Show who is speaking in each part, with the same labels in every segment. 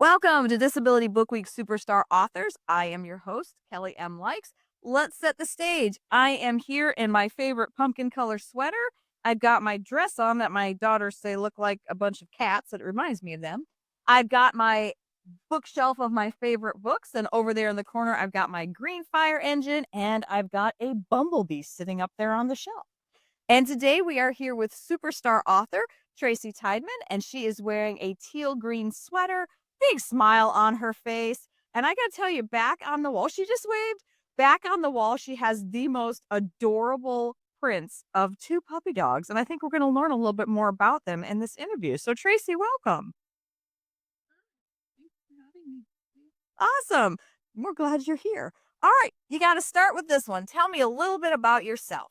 Speaker 1: Welcome to Disability Book Week Superstar Authors. I am your host, Kelly M. Likes. Let's set the stage. I am here in my favorite pumpkin color sweater. I've got my dress on that my daughters say look like a bunch of cats. It reminds me of them. I've got my bookshelf of my favorite books, and over there in the corner, I've got my green fire engine, and I've got a bumblebee sitting up there on the shelf. And today we are here with superstar author Tracy Tydeman, and she is wearing a teal green sweater, big smile on her face. And I got to tell you, back on the wall, she just waved. Back on the wall, she has the most adorable prints of two puppy dogs. And I think we're going to learn a little bit more about them in this interview. So, Tracy, welcome.
Speaker 2: Thanks for having me.
Speaker 1: Awesome. We're glad you're here. All right, you got to start with this one. Tell me a little bit about yourself.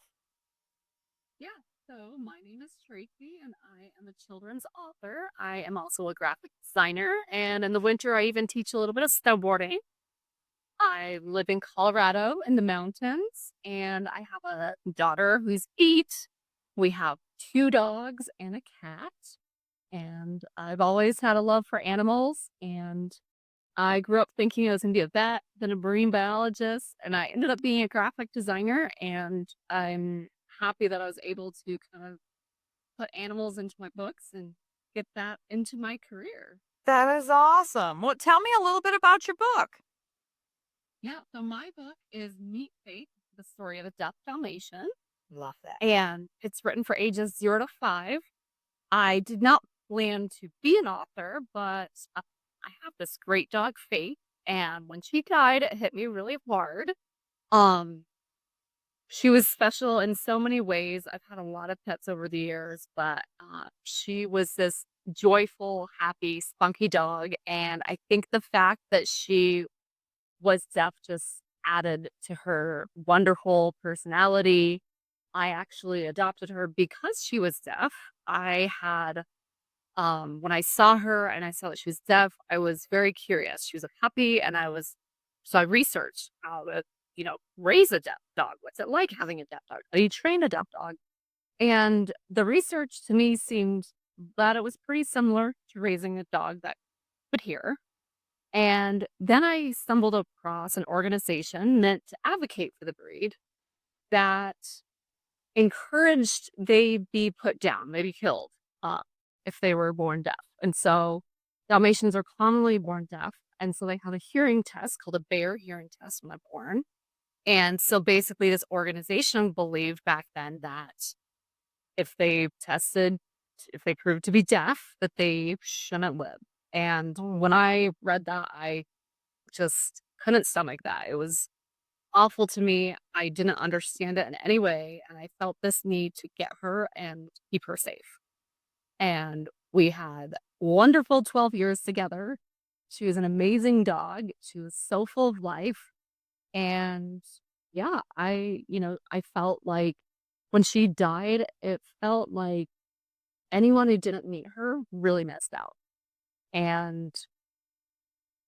Speaker 2: Yeah, so my name is Tracy and I am a children's author. I am also a graphic designer, and in the winter, I even teach a little bit of snowboarding. I live in Colorado in the mountains, and I have a daughter who's 8. We have 2 dogs and a cat, and I've always had a love for animals. And I grew up thinking I was going to be a vet, then a marine biologist, and I ended up being a graphic designer. And I'm happy that I was able to kind of put animals into my books and get that into my career.
Speaker 1: That is awesome. Well, tell me a little bit about your book.
Speaker 2: Yeah, so my book is Meet Faith, the story of a deaf Dalmatian,
Speaker 1: Love that.
Speaker 2: and it's written for ages 0 to 5. I did not plan to be an author, but I have this great dog, Faith, and when she died, it hit me really hard. Um, She was special in so many ways. I've had a lot of pets over the years, but she was this joyful, happy, spunky dog. And I think the fact that she was deaf just added to her wonderful personality. I actually adopted her because she was deaf. I had, when I saw her and I saw that she was deaf, I was very curious. She was a puppy, and so I researched how to, raise a deaf dog. What's it like having a deaf dog? How do you train a deaf dog? And the research to me seemed that it was pretty similar to raising a dog that could hear. And then I stumbled across an organization meant to advocate for the breed that encouraged they be put down, they be killed, uh, if they were born deaf. And so Dalmatians are commonly born deaf. And so they have a hearing test called a Bayer hearing test when they're born. And so basically, this organization believed back then that if they tested, if they proved to be deaf, that they shouldn't live. And when I read that, I just couldn't stomach that. It was awful to me. I didn't understand it in any way. And I felt this need to get her and keep her safe. And we had wonderful 12 years together. She was an amazing dog. She was so full of life. And yeah, I felt like when she died, it felt like anyone who didn't meet her really missed out. And,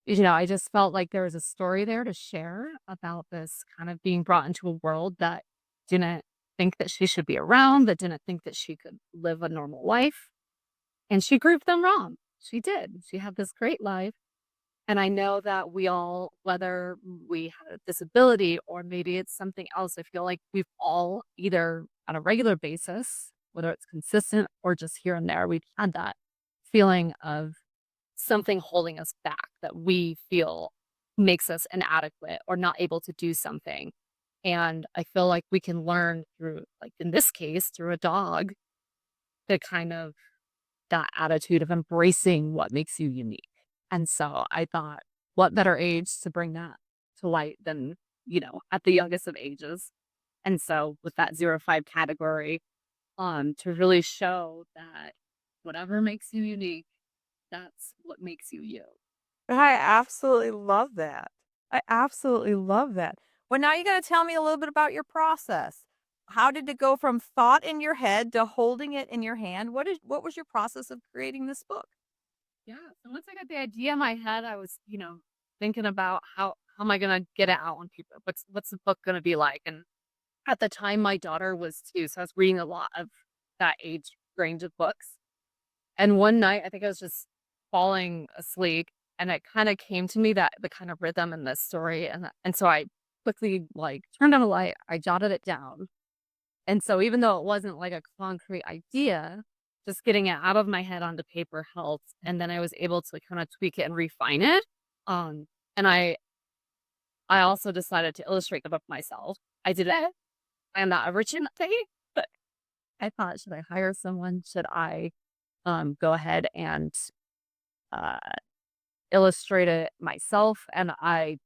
Speaker 2: I just felt like there was a story there to share about this kind of being brought into a world that didn't think that she should be around, that didn't think that she could live a normal life. And she proved them wrong. She did. She had this great life. And I know that we all, whether we had a disability or maybe it's something else, I feel like we've all either on a regular basis, whether it's consistent or just here and there, we've had that feeling of something holding us back that we feel makes us inadequate or not able to do something. And I feel like we can learn through, like in this case, through a dog, the kind of that attitude of embracing what makes you unique. And so I thought, what better age to bring that to light than, at the youngest of ages. And so with that 0 to 5 category, to really show that whatever makes you unique, that's what makes you you.
Speaker 1: I absolutely love that. I absolutely love that. Well, now you got to tell me a little bit about your process. How did it go from thought in your head to holding it in your hand? What was your process of creating this book?
Speaker 2: Yeah. So once I got the idea in my head, I was, thinking about how am I gonna get it out on people? What's the book gonna be like? And at the time my daughter was 2, so I was reading a lot of that age range of books. And one night, I think I was just falling asleep and it kinda came to me that the kind of rhythm in this story, and so I quickly, like, turned on a light, I jotted it down, and so even though it wasn't, like, a concrete idea, just getting it out of my head onto paper helped, and then I was able to kinda tweak it and refine it, and I also decided to illustrate the book myself. I did it. I am not originating, but I thought, "Should I hire someone? Should I, go ahead and, uh, illustrate it myself?" And I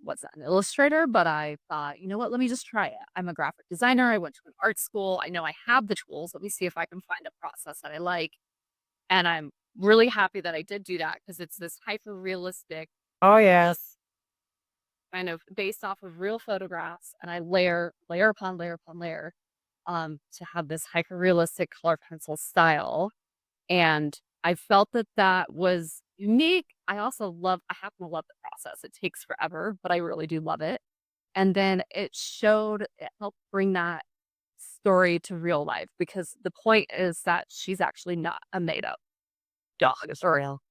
Speaker 2: wasn't an illustrator, but I thought, "You know what? Let me just try it. I'm a graphic designer. I went to an art school. I know I have the tools. Let me see if I can find a process that I like." And I'm really happy that I did do that because it's this hyper realistic,
Speaker 1: Oh, yes.
Speaker 2: kind of based off of real photographs, and I layer upon layer upon layer, to have this hyper realistic color pencil style, and I felt that that was unique. I happen to love the process. It takes forever, but I really do love it. And then it helped bring that story to real life because the point is that she's actually not a made up dog or real,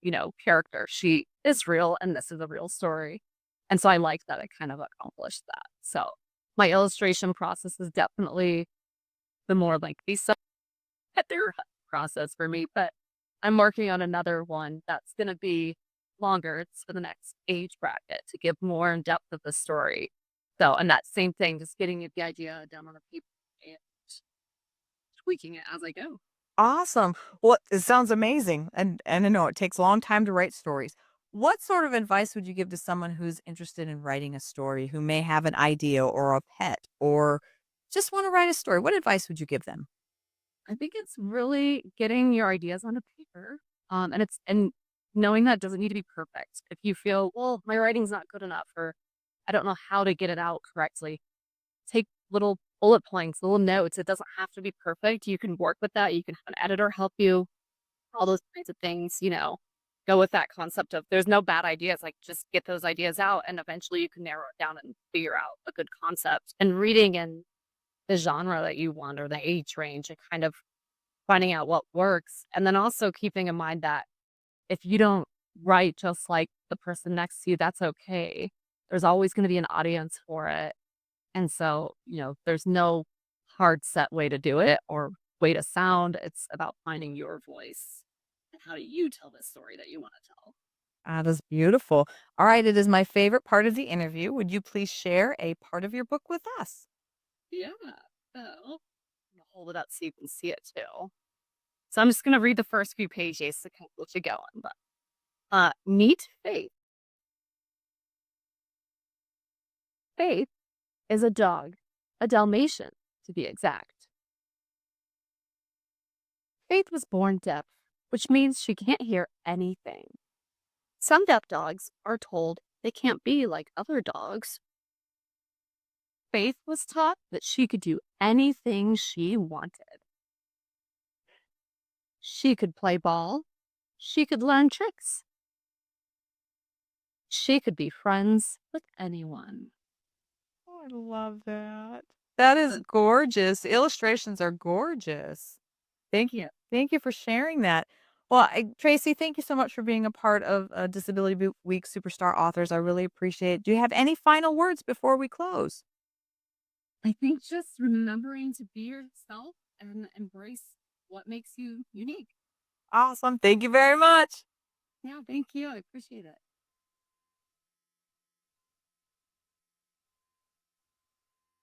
Speaker 2: character. She is real and this is a real story. And so I like that it kind of accomplished that. So my illustration process is definitely the more lengthy side of their process for me, but I'm working on another one that's going to be longer. It's for the next age bracket to give more in depth of the story. So, and that same thing, just getting the idea down on a paper and tweaking it as I go.
Speaker 1: Awesome. Well, it sounds amazing, and I know it takes a long time to write stories. What sort of advice would you give to someone who's interested in writing a story, who may have an idea or a pet or just want to write a story? What advice would you give them?
Speaker 2: I think it's really getting your ideas on a paper. And knowing that doesn't need to be perfect. If you feel, well, my writing's not good enough, or I don't know how to get it out correctly, take little bullet points, little notes. It doesn't have to be perfect. You can work with that. You can have an editor help you, all those kinds of things, go with that concept of there's no bad ideas. Like just get those ideas out and eventually you can narrow it down and figure out a good concept. And reading in the genre that you want or the age range and kind of finding out what works. And then also keeping in mind that if you don't write just like the person next to you, that's okay. There's always going to be an audience for it. And so, there's no hard set way to do it or way to sound. It's about finding your voice and how do you tell the story that you want to tell.
Speaker 1: That is beautiful. All right, it is my favorite part of the interview. Would you please share a part of your book with us?
Speaker 2: Yeah. So, I'm gonna hold it up so you can see it too. So I'm just gonna read the first few pages to kind of get you going. But meet Faith. Faith is a dog, a Dalmatian to be exact. Faith was born deaf, which means she can't hear anything. Some deaf dogs are told they can't be like other dogs. Faith was taught that she could do anything she wanted. She could play ball. She could learn tricks. She could be friends with anyone.
Speaker 1: Oh, I love that. That is gorgeous. The illustrations are gorgeous. Thank you. Thank you for sharing that. Well, Tracy, thank you so much for being a part of Disability Week Superstar Authors. I really appreciate it. Do you have any final words before we close?
Speaker 2: I think just remembering to be yourself and embrace what makes you unique.
Speaker 1: Awesome. Thank you very much.
Speaker 2: Yeah, thank you. I appreciate it.